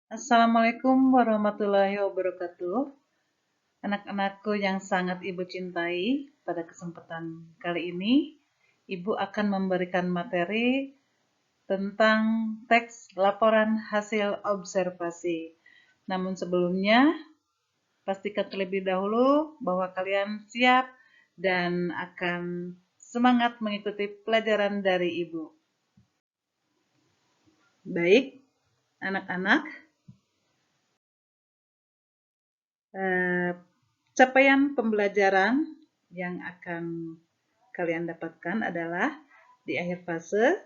Assalamualaikum warahmatullahi wabarakatuh. Anak-anakku yang sangat Ibu cintai, pada kesempatan kali ini, Ibu akan memberikan materi tentang teks laporan hasil observasi. Namun sebelumnya, pastikan terlebih dahulu bahwa kalian siap dan akan semangat mengikuti pelajaran dari Ibu. Baik, anak-anak. Capaian pembelajaran yang akan kalian dapatkan adalah di akhir fase,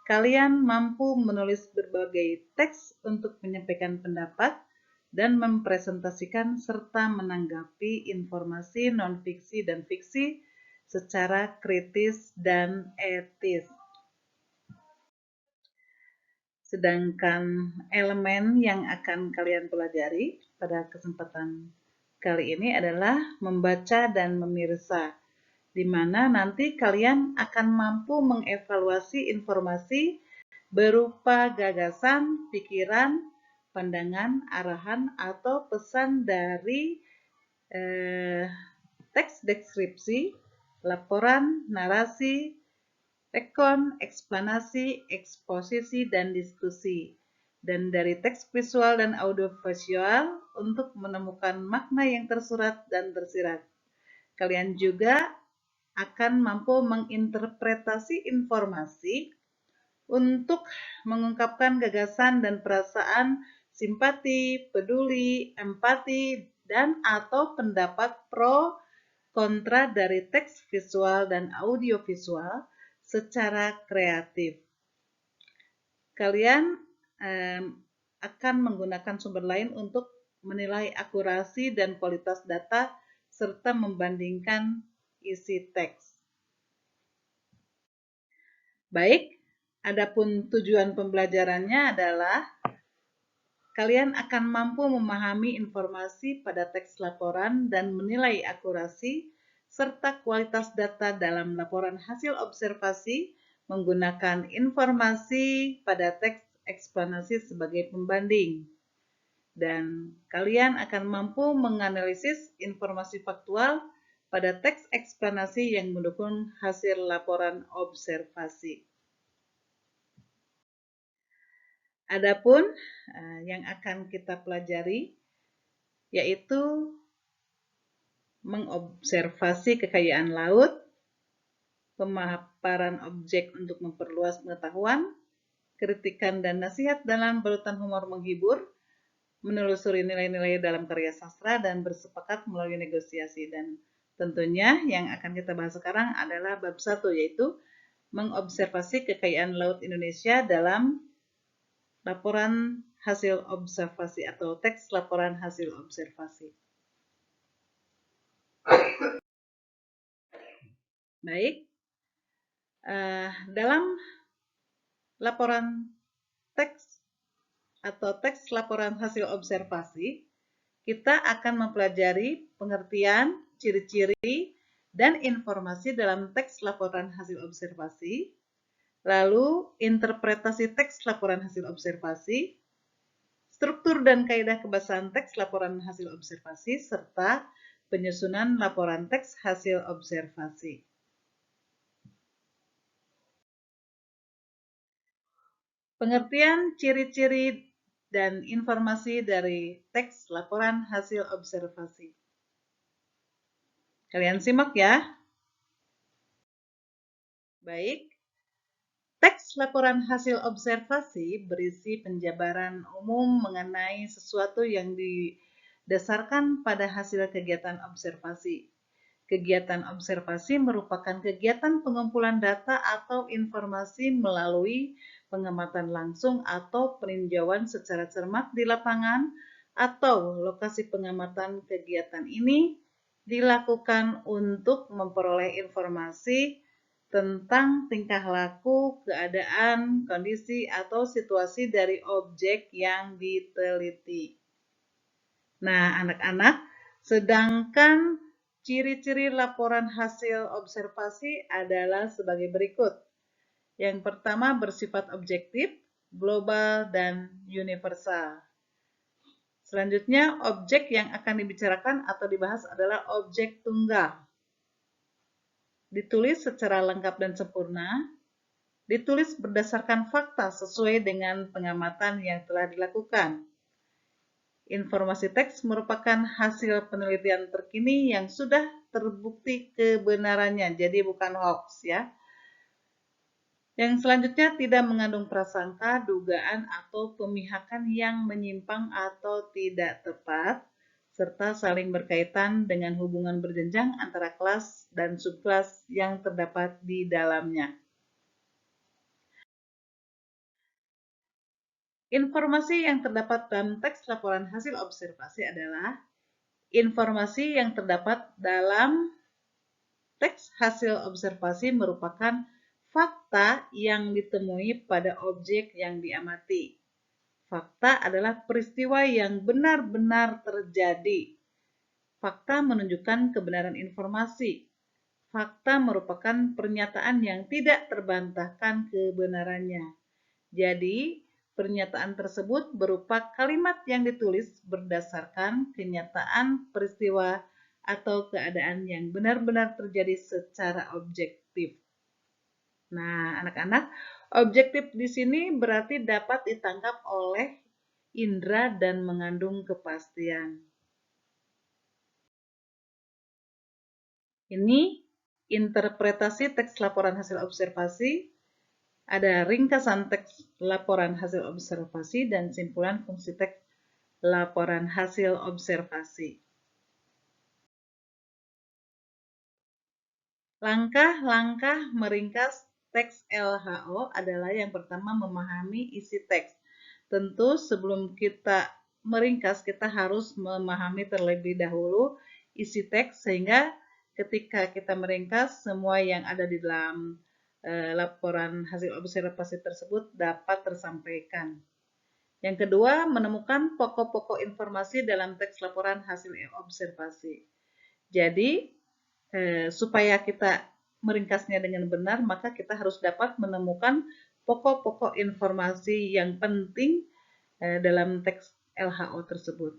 kalian mampu menulis berbagai teks untuk menyampaikan pendapat dan mempresentasikan serta menanggapi informasi non-fiksi dan fiksi secara kritis dan etis. Sedangkan elemen yang akan kalian pelajari pada kesempatan kali ini adalah membaca dan memirsa, di mana nanti kalian akan mampu mengevaluasi informasi berupa gagasan, pikiran, pandangan, arahan, atau pesan dari teks deskripsi, laporan, narasi, rekon, eksplanasi, eksposisi, dan diskusi, dan dari teks visual dan audiovisual untuk menemukan makna yang tersurat dan tersirat. Kalian juga akan mampu menginterpretasi informasi untuk mengungkapkan gagasan dan perasaan simpati, peduli, empati, dan atau pendapat pro kontra dari teks visual dan audiovisual secara kreatif. Kalian akan menggunakan sumber lain untuk menilai akurasi dan kualitas data serta membandingkan isi teks. Baik, adapun tujuan pembelajarannya adalah kalian akan mampu memahami informasi pada teks laporan dan menilai akurasi serta kualitas data dalam laporan hasil observasi menggunakan informasi pada teks eksplanasi sebagai pembanding. Dan kalian akan mampu menganalisis informasi faktual pada teks eksplanasi yang mendukung hasil laporan observasi. Adapun yang akan kita pelajari yaitu mengobservasi kekayaan laut, pemaparan objek untuk memperluas pengetahuan, kritikan dan nasihat dalam balutan humor menghibur, menelusuri nilai-nilai dalam karya sastra, dan bersepakat melalui negosiasi. Dan tentunya yang akan kita bahas sekarang adalah bab 1, yaitu mengobservasi kekayaan laut Indonesia dalam laporan hasil observasi atau teks laporan hasil observasi. Baik, dalam laporan teks atau teks laporan hasil observasi, kita akan mempelajari pengertian, ciri-ciri, dan informasi dalam teks laporan hasil observasi, lalu interpretasi teks laporan hasil observasi, struktur dan kaidah kebahasaan teks laporan hasil observasi, serta penyusunan laporan teks hasil observasi. Pengertian, ciri-ciri, dan informasi dari teks laporan hasil observasi. Kalian simak ya. Baik. Teks laporan hasil observasi berisi penjabaran umum mengenai sesuatu yang didasarkan pada hasil kegiatan observasi. Kegiatan observasi merupakan kegiatan pengumpulan data atau informasi melalui pengamatan langsung atau peninjauan secara cermat di lapangan, atau lokasi pengamatan. Kegiatan ini dilakukan untuk memperoleh informasi tentang tingkah laku, keadaan, kondisi, atau situasi dari objek yang diteliti. Nah, anak-anak, sedangkan ciri-ciri laporan hasil observasi adalah sebagai berikut. Yang pertama, bersifat objektif, global, dan universal. Selanjutnya, objek yang akan dibicarakan atau dibahas adalah objek tunggal. Ditulis secara lengkap dan sempurna, ditulis berdasarkan fakta sesuai dengan pengamatan yang telah dilakukan. Informasi teks merupakan hasil penelitian terkini yang sudah terbukti kebenarannya, jadi bukan hoax ya. Yang selanjutnya tidak mengandung prasangka, dugaan, atau pemihakan yang menyimpang atau tidak tepat, serta saling berkaitan dengan hubungan berjenjang antara kelas dan subkelas yang terdapat di dalamnya. Informasi yang terdapat dalam teks laporan hasil observasi adalah informasi yang terdapat dalam teks hasil observasi merupakan fakta yang ditemui pada objek yang diamati. Fakta adalah peristiwa yang benar-benar terjadi. Fakta menunjukkan kebenaran informasi. Fakta merupakan pernyataan yang tidak terbantahkan kebenarannya. Jadi, pernyataan tersebut berupa kalimat yang ditulis berdasarkan kenyataan peristiwa atau keadaan yang benar-benar terjadi secara objektif. Nah, anak-anak, objektif di sini berarti dapat ditangkap oleh indera dan mengandung kepastian. Ini interpretasi teks laporan hasil observasi. Ada ringkasan teks laporan hasil observasi dan simpulan fungsi teks laporan hasil observasi. Langkah-langkah meringkas teks LHO adalah yang pertama memahami isi teks. Tentu sebelum kita meringkas, kita harus memahami terlebih dahulu isi teks sehingga ketika kita meringkas, semua yang ada di dalam laporan hasil observasi tersebut dapat tersampaikan. Yang kedua, menemukan pokok-pokok informasi dalam teks laporan hasil observasi. Jadi, supaya kita meringkasnya dengan benar, maka kita harus dapat menemukan pokok-pokok informasi yang penting dalam teks LHO tersebut.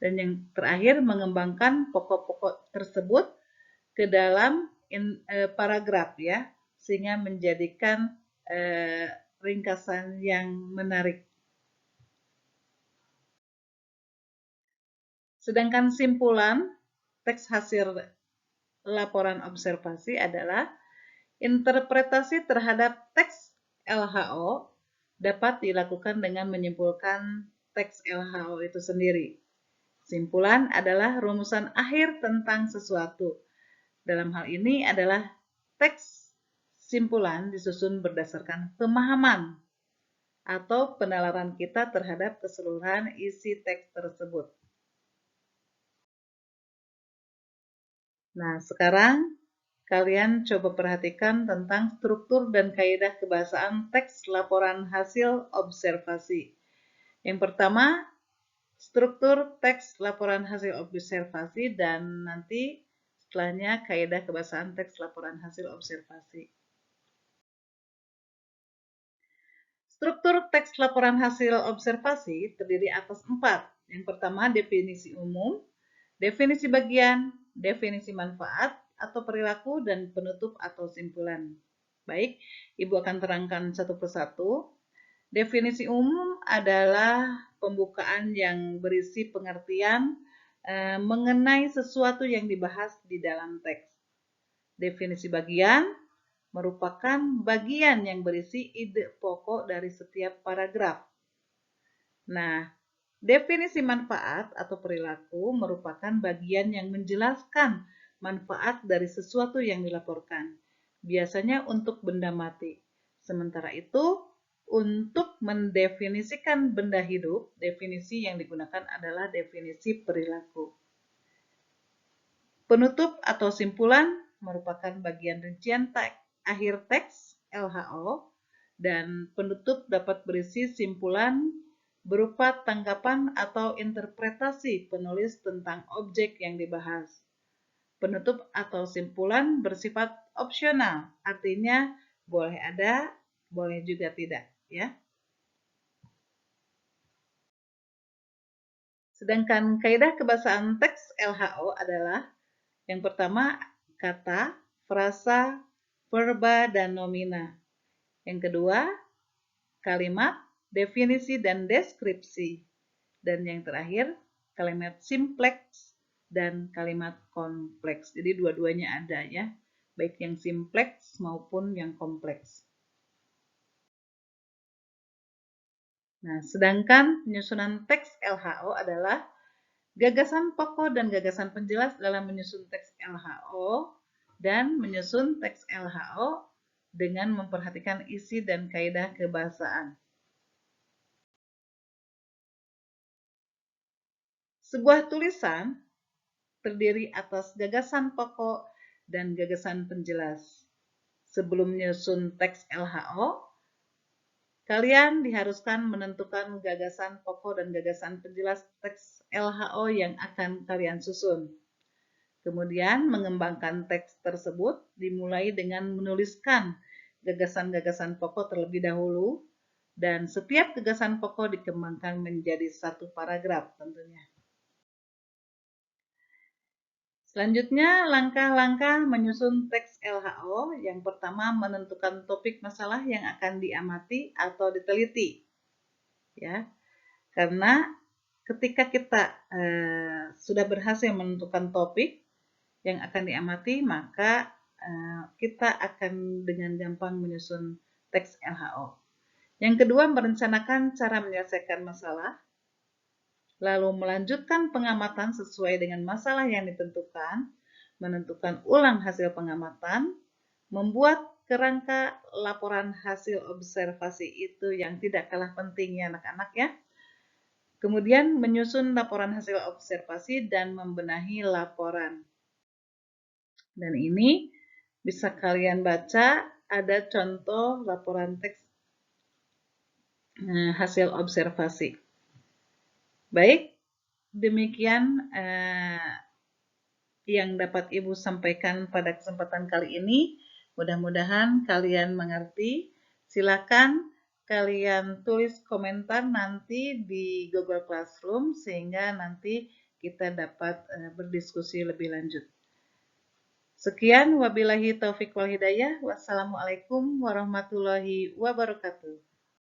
Dan yang terakhir, mengembangkan pokok-pokok tersebut ke dalam paragraf ya, sehingga menjadikan ringkasan yang menarik. Sedangkan simpulan teks hasil laporan observasi adalah interpretasi terhadap teks LHO dapat dilakukan dengan menyimpulkan teks LHO itu sendiri. Simpulan adalah rumusan akhir tentang sesuatu. Dalam hal ini adalah teks simpulan disusun berdasarkan pemahaman atau penalaran kita terhadap keseluruhan isi teks tersebut. Nah, sekarang kalian coba perhatikan tentang struktur dan kaidah kebahasaan teks laporan hasil observasi. Yang pertama, struktur teks laporan hasil observasi dan nanti setelahnya kaidah kebahasaan teks laporan hasil observasi. Struktur teks laporan hasil observasi terdiri atas 4. Yang pertama, definisi umum, definisi bagian, definisi manfaat atau perilaku, dan penutup atau simpulan. Baik, Ibu akan terangkan satu persatu. Definisi umum adalah pembukaan yang berisi pengertian mengenai sesuatu yang dibahas di dalam teks. Definisi bagian merupakan bagian yang berisi ide pokok dari setiap paragraf. Nah, definisi manfaat atau perilaku merupakan bagian yang menjelaskan manfaat dari sesuatu yang dilaporkan, biasanya untuk benda mati. Sementara itu, untuk mendefinisikan benda hidup, definisi yang digunakan adalah definisi perilaku. Penutup atau simpulan merupakan bagian rincian akhir teks LHO, dan penutup dapat berisi simpulan berupa tanggapan atau interpretasi penulis tentang objek yang dibahas. Penutup atau simpulan bersifat opsional, artinya boleh ada, boleh juga tidak, ya. Sedangkan kaidah kebahasaan teks LHO adalah yang pertama kata, frasa, verba, dan nomina. Yang kedua, kalimat, definisi, dan deskripsi. Dan yang terakhir, kalimat simpleks dan kalimat kompleks. Jadi dua-duanya ada ya, baik yang simpleks maupun yang kompleks. Nah, sedangkan penyusunan teks LHO adalah gagasan pokok dan gagasan penjelas dalam menyusun teks LHO dan menyusun teks LHO dengan memperhatikan isi dan kaidah kebahasaan. Sebuah tulisan terdiri atas gagasan pokok dan gagasan penjelas. Sebelum menyusun teks LHO, kalian diharuskan menentukan gagasan pokok dan gagasan penjelas teks LHO yang akan kalian susun. Kemudian mengembangkan teks tersebut dimulai dengan menuliskan gagasan-gagasan pokok terlebih dahulu, dan setiap gagasan pokok dikembangkan menjadi satu paragraf tentunya. Selanjutnya, langkah-langkah menyusun teks LHO. Yang pertama, menentukan topik masalah yang akan diamati atau diteliti. Ya, karena ketika kita sudah berhasil menentukan topik yang akan diamati, maka kita akan dengan gampang menyusun teks LHO. Yang kedua, merencanakan cara menyelesaikan masalah. Lalu melanjutkan pengamatan sesuai dengan masalah yang ditentukan, menentukan ulang hasil pengamatan, membuat kerangka laporan hasil observasi itu yang tidak kalah pentingnya anak-anak ya. Kemudian menyusun laporan hasil observasi dan membenahi laporan. Dan ini bisa kalian baca, ada contoh laporan teks hasil observasi. Baik, demikian yang dapat Ibu sampaikan pada kesempatan kali ini. Mudah-mudahan kalian mengerti. Silakan kalian tulis komentar nanti di Google Classroom sehingga nanti kita dapat berdiskusi lebih lanjut. Sekian, wabillahi taufiq wal hidayah. Wassalamualaikum warahmatullahi wabarakatuh.